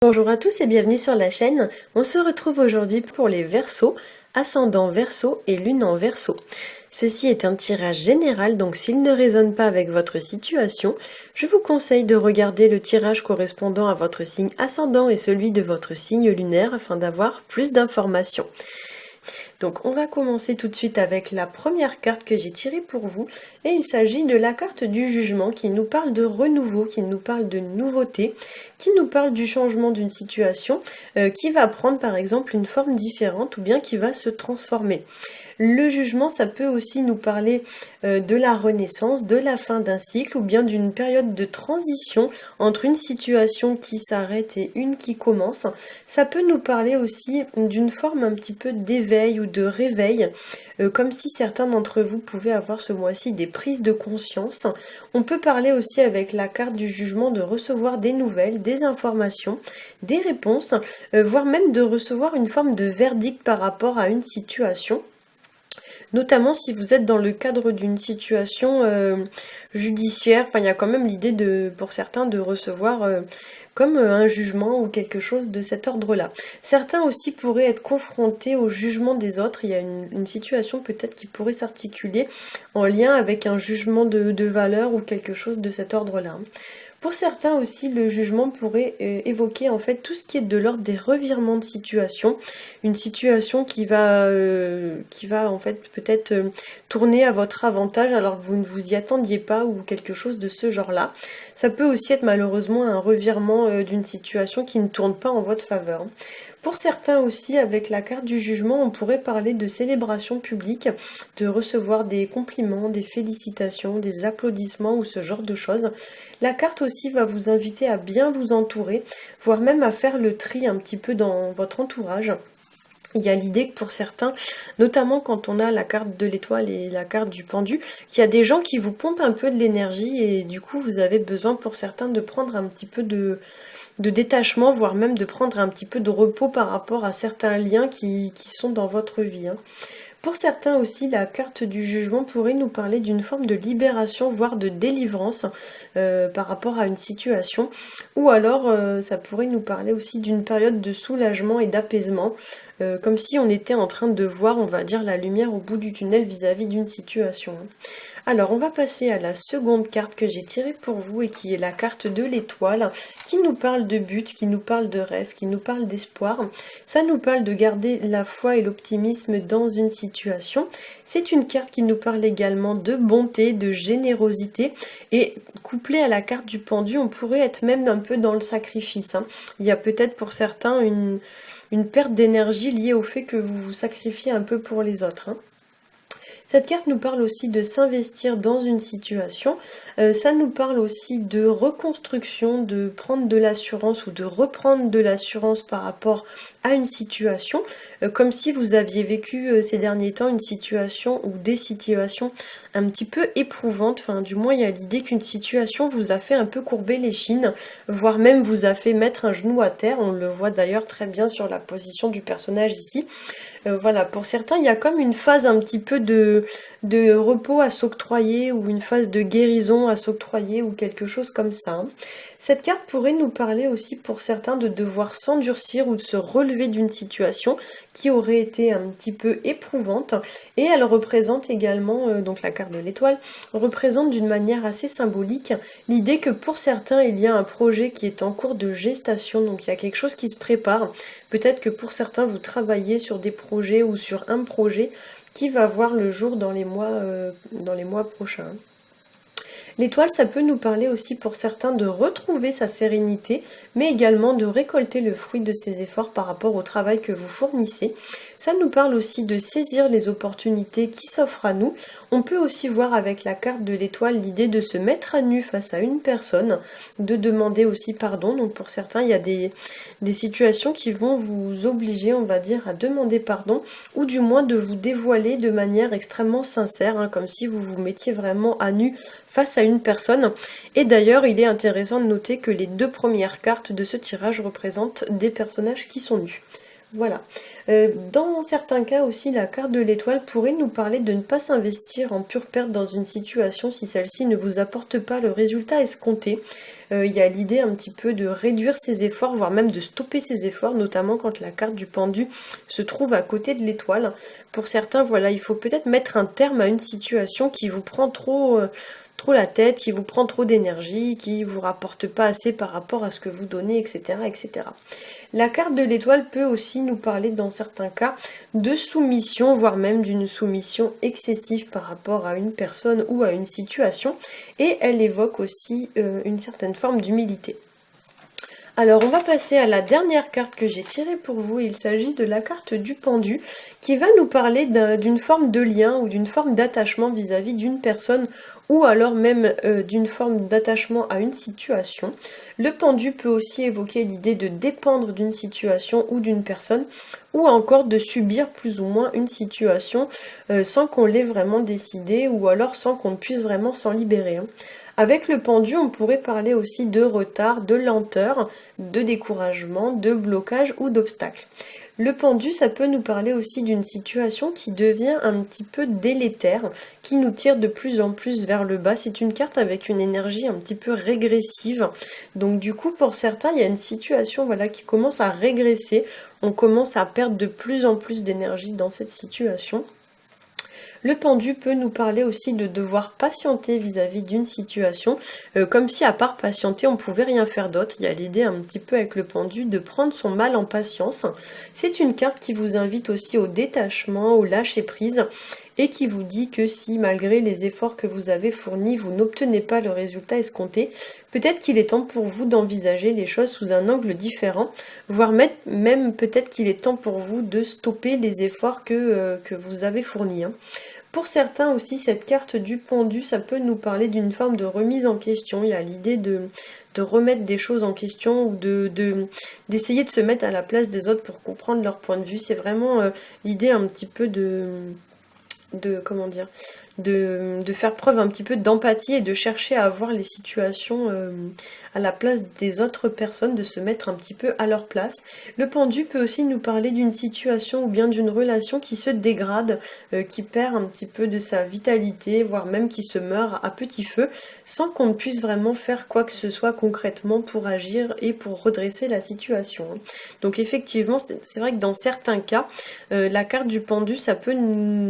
Bonjour à tous et bienvenue sur la chaîne. On se retrouve aujourd'hui pour les Verseaux, ascendant Verseau et lune en Verseau. Ceci est un tirage général, donc s'il ne résonne pas avec votre situation, je vous conseille de regarder le tirage correspondant à votre signe ascendant et celui de votre signe lunaire afin d'avoir plus d'informations. Donc on va commencer tout de suite avec la première carte que j'ai tirée pour vous, et il s'agit de la carte du jugement qui nous parle de renouveau, qui nous parle de nouveauté, qui nous parle du changement d'une situation qui va prendre par exemple une forme différente ou bien qui va se transformer. Le jugement, ça peut aussi nous parler de la renaissance, de la fin d'un cycle ou bien d'une période de transition entre une situation qui s'arrête et une qui commence. Ça peut nous parler aussi d'une forme un petit peu d'éveil ou de réveil, comme si certains d'entre vous pouvaient avoir ce mois-ci des prises de conscience. On peut parler aussi avec la carte du jugement de recevoir des nouvelles, des informations, des réponses, voire même de recevoir une forme de verdict par rapport à une situation. Notamment si vous êtes dans le cadre d'une situation judiciaire, enfin, il y a quand même l'idée pour certains de recevoir comme un jugement ou quelque chose de cet ordre-là. Certains aussi pourraient être confrontés au jugement des autres. Il y a une situation peut-être qui pourrait s'articuler en lien avec un jugement de valeur ou quelque chose de cet ordre-là. Pour certains aussi, le jugement pourrait évoquer en fait tout ce qui est de l'ordre des revirements de situation, une situation qui va en fait peut-être tourner à votre avantage alors que vous ne vous y attendiez pas ou quelque chose de ce genre-là. Ça peut aussi être malheureusement un revirement d'une situation qui ne tourne pas en votre faveur. Pour certains aussi, avec la carte du jugement, on pourrait parler de célébration publique, de recevoir des compliments, des félicitations, des applaudissements ou ce genre de choses. La carte aussi va vous inviter à bien vous entourer, voire même à faire le tri un petit peu dans votre entourage. Il y a l'idée que pour certains, notamment quand on a la carte de l'étoile et la carte du pendu, qu'il y a des gens qui vous pompent un peu de l'énergie et du coup vous avez besoin pour certains de prendre un petit peu de détachement, voire même de prendre un petit peu de repos par rapport à certains liens qui sont dans votre vie. Pour certains aussi, la carte du jugement pourrait nous parler d'une forme de libération, voire de délivrance par rapport à une situation. Ou alors, ça pourrait nous parler aussi d'une période de soulagement et d'apaisement, comme si on était en train de voir, on va dire, la lumière au bout du tunnel vis-à-vis d'une situation. Alors, on va passer à la seconde carte que j'ai tirée pour vous et qui est la carte de l'étoile, qui nous parle de but, qui nous parle de rêve, qui nous parle d'espoir. Ça nous parle de garder la foi et l'optimisme dans une situation. C'est une carte qui nous parle également de bonté, de générosité et couplée à la carte du pendu, on pourrait être même un peu dans le sacrifice. Il y a peut-être pour certains une perte d'énergie liée au fait que vous vous sacrifiez un peu pour les autres. Cette carte nous parle aussi de s'investir dans une situation, ça nous parle aussi de reconstruction, de prendre de l'assurance ou de reprendre de l'assurance par rapport à une situation, comme si vous aviez vécu ces derniers temps une situation ou des situations un petit peu éprouvantes, enfin du moins il y a l'idée qu'une situation vous a fait un peu courber les chines, voire même vous a fait mettre un genou à terre, on le voit d'ailleurs très bien sur la position du personnage ici. Voilà, pour certains, il y a comme une phase un petit peu de repos à s'octroyer ou une phase de guérison à s'octroyer ou quelque chose comme ça. Cette carte pourrait nous parler aussi pour certains de devoir s'endurcir ou de se relever d'une situation qui aurait été un petit peu éprouvante, et elle représente également, donc la carte de l'étoile, représente d'une manière assez symbolique l'idée que pour certains il y a un projet qui est en cours de gestation, donc il y a quelque chose qui se prépare. Peut-être que pour certains vous travaillez sur des projets ou sur un projet qui va voir le jour dans les mois prochains. L'étoile, ça peut nous parler aussi pour certains de retrouver sa sérénité, mais également de récolter le fruit de ses efforts par rapport au travail que vous fournissez. Ça nous parle aussi de saisir les opportunités qui s'offrent à nous. On peut aussi voir avec la carte de l'étoile l'idée de se mettre à nu face à une personne, de demander aussi pardon. Donc pour certains, il y a des situations qui vont vous obliger, on va dire, à demander pardon, ou du moins de vous dévoiler de manière extrêmement sincère, comme si vous vous mettiez vraiment à nu face à une personne. Et d'ailleurs, il est intéressant de noter que les deux premières cartes de ce tirage représentent des personnages qui sont nus. Voilà. Dans certains cas aussi, la carte de l'étoile pourrait nous parler de ne pas s'investir en pure perte dans une situation si celle-ci ne vous apporte pas le résultat escompté. Il y a l'idée un petit peu de réduire ses efforts, voire même de stopper ses efforts, notamment quand la carte du pendu se trouve à côté de l'étoile. Pour certains, voilà, il faut peut-être mettre un terme à une situation qui vous prend trop la tête, qui vous prend trop d'énergie, qui vous rapporte pas assez par rapport à ce que vous donnez, etc., etc. La carte de l'étoile peut aussi nous parler dans certains cas de soumission, voire même d'une soumission excessive par rapport à une personne ou à une situation, et elle évoque aussi une certaine forme d'humilité. Alors on va passer à la dernière carte que j'ai tirée pour vous, il s'agit de la carte du pendu qui va nous parler d'une forme de lien ou d'une forme d'attachement vis-à-vis d'une personne ou alors même d'une forme d'attachement à une situation. Le pendu peut aussi évoquer l'idée de dépendre d'une situation ou d'une personne ou encore de subir plus ou moins une situation sans qu'on l'ait vraiment décidé ou alors sans qu'on ne puisse vraiment s'en libérer, hein. Avec le pendu, on pourrait parler aussi de retard, de lenteur, de découragement, de blocage ou d'obstacle. Le pendu, ça peut nous parler aussi d'une situation qui devient un petit peu délétère, qui nous tire de plus en plus vers le bas. C'est une carte avec une énergie un petit peu régressive. Donc du coup, pour certains, il y a une situation voilà, qui commence à régresser. On commence à perdre de plus en plus d'énergie dans cette situation. Le pendu peut nous parler aussi de devoir patienter vis-à-vis d'une situation, comme si à part patienter, on pouvait rien faire d'autre. Il y a l'idée un petit peu avec le pendu de prendre son mal en patience. C'est une carte qui vous invite aussi au détachement, au lâcher prise, et qui vous dit que si malgré les efforts que vous avez fournis, vous n'obtenez pas le résultat escompté, peut-être qu'il est temps pour vous d'envisager les choses sous un angle différent, voire même peut-être qu'il est temps pour vous de stopper les efforts que vous avez fournis, hein. Pour certains aussi, cette carte du pendu, ça peut nous parler d'une forme de remise en question. Il y a l'idée de remettre des choses en question ou d'essayer de se mettre à la place des autres pour comprendre leur point de vue. C'est vraiment l'idée un petit peu comment dire, de faire preuve un petit peu d'empathie et de chercher à voir les situations à la place des autres personnes, de se mettre un petit peu à leur place. Le pendu peut aussi nous parler d'une situation ou bien d'une relation qui se dégrade, qui perd un petit peu de sa vitalité, voire même qui se meurt à petit feu, sans qu'on ne puisse vraiment faire quoi que ce soit concrètement pour agir et pour redresser la situation. Donc effectivement, c'est vrai que dans certains cas, la carte du pendu, ça peut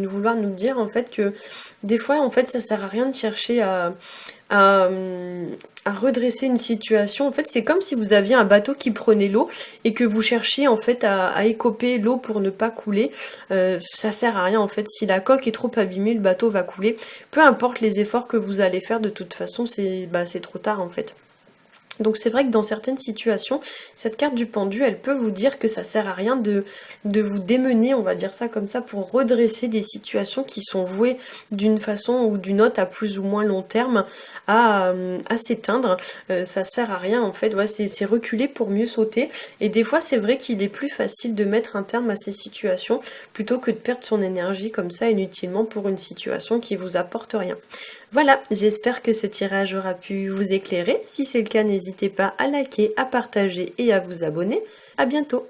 vouloir nous dire en fait que des fois, en fait, ça sert à rien de chercher à, à redresser une situation. En fait, c'est comme si vous aviez un bateau qui prenait l'eau et que vous cherchiez en fait à écoper l'eau pour ne pas couler. Ça sert à rien en fait. Si la coque est trop abîmée, le bateau va couler. Peu importe les efforts que vous allez faire, de toute façon, c'est trop tard en fait. Donc c'est vrai que dans certaines situations, cette carte du pendu, elle peut vous dire que ça sert à rien de vous démener, on va dire ça comme ça, pour redresser des situations qui sont vouées d'une façon ou d'une autre à plus ou moins long terme à s'éteindre. Ça sert à rien en fait, ouais, c'est reculer pour mieux sauter. Et des fois c'est vrai qu'il est plus facile de mettre un terme à ces situations plutôt que de perdre son énergie comme ça inutilement pour une situation qui vous apporte rien. Voilà, j'espère que ce tirage aura pu vous éclairer. Si c'est le cas, n'hésitez pas à liker, à partager et à vous abonner. À bientôt!